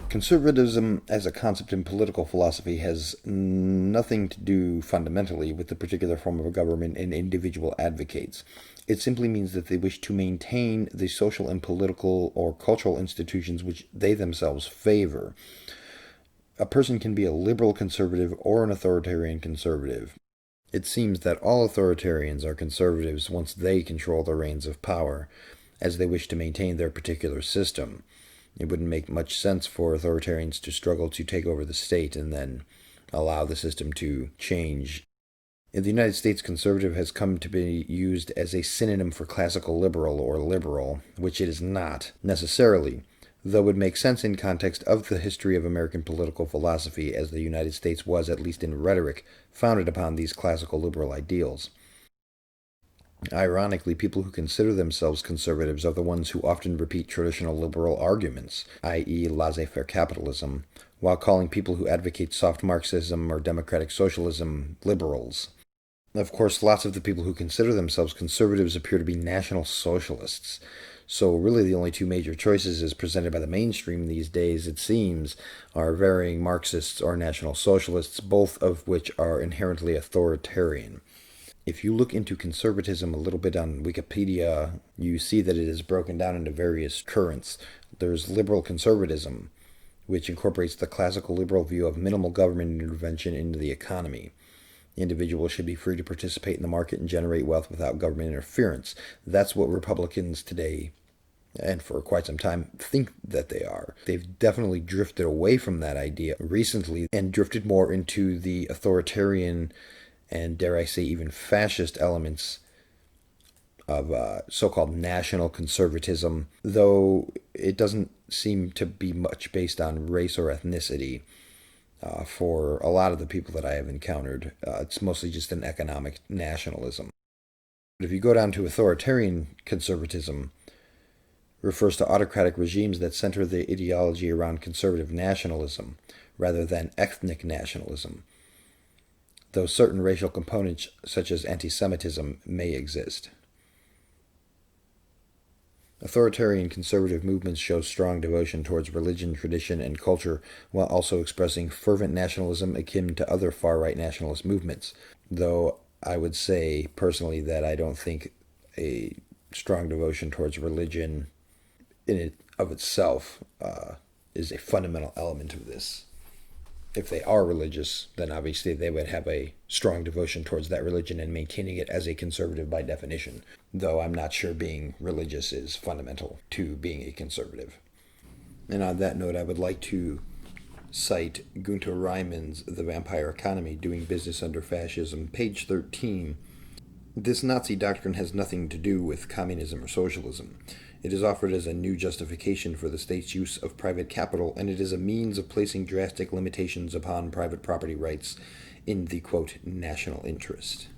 Conservatism as a concept in political philosophy has nothing to do fundamentally with the particular form of government an individual advocates. It simply means that they wish to maintain the social and political or cultural institutions which they themselves favor. A person can be a liberal conservative or an authoritarian conservative. It seems that all authoritarians are conservatives once they control the reins of power, as they wish to maintain their particular system. It wouldn't make much sense for authoritarians to struggle to take over the state and then allow the system to change. In the United States, conservative has come to be used as a synonym for classical liberal or liberal, which it is not necessarily, though it would make sense in context of the history of American political philosophy, as the United States was, at least in rhetoric, founded upon these classical liberal ideals. Ironically, people who consider themselves conservatives are the ones who often repeat traditional liberal arguments, i.e., laissez-faire capitalism, while calling people who advocate soft Marxism or democratic socialism liberals. Of course, lots of the people who consider themselves conservatives appear to be national socialists. So really the only two major choices as presented by the mainstream these days, it seems, are varying Marxists or national socialists, both of which are inherently authoritarian. If you look into conservatism a little bit on Wikipedia, you see that it is broken down into various currents. There's liberal conservatism, which incorporates the classical liberal view of minimal government intervention into the economy. Individuals should be free to participate in the market and generate wealth without government interference. That's what Republicans today, and for quite some time, think that they are. They've definitely drifted away from that idea recently and drifted more into the authoritarian and, dare I say, even fascist elements of so-called national conservatism, though it doesn't seem to be much based on race or ethnicity for a lot of the people that I have encountered. It's mostly just an economic nationalism. But if you go down to authoritarian conservatism, refers to autocratic regimes that center the ideology around conservative nationalism rather than ethnic nationalism, though certain racial components, such as anti-Semitism, may exist. Authoritarian conservative movements show strong devotion towards religion, tradition, and culture, while also expressing fervent nationalism akin to other far-right nationalist movements, though I would say personally that I don't think a strong devotion towards religion in it of itself is a fundamental element of this. If they are religious, then obviously they would have a strong devotion towards that religion and maintaining it as a conservative by definition, though I'm not sure being religious is fundamental to being a conservative. And on that note, I would like to cite Gunter Ryman's The Vampire Economy, Doing Business Under Fascism, page 13. This Nazi doctrine has nothing to do with communism or socialism. It is offered as a new justification for the state's use of private capital, and it is a means of placing drastic limitations upon private property rights in the, quote, national interest.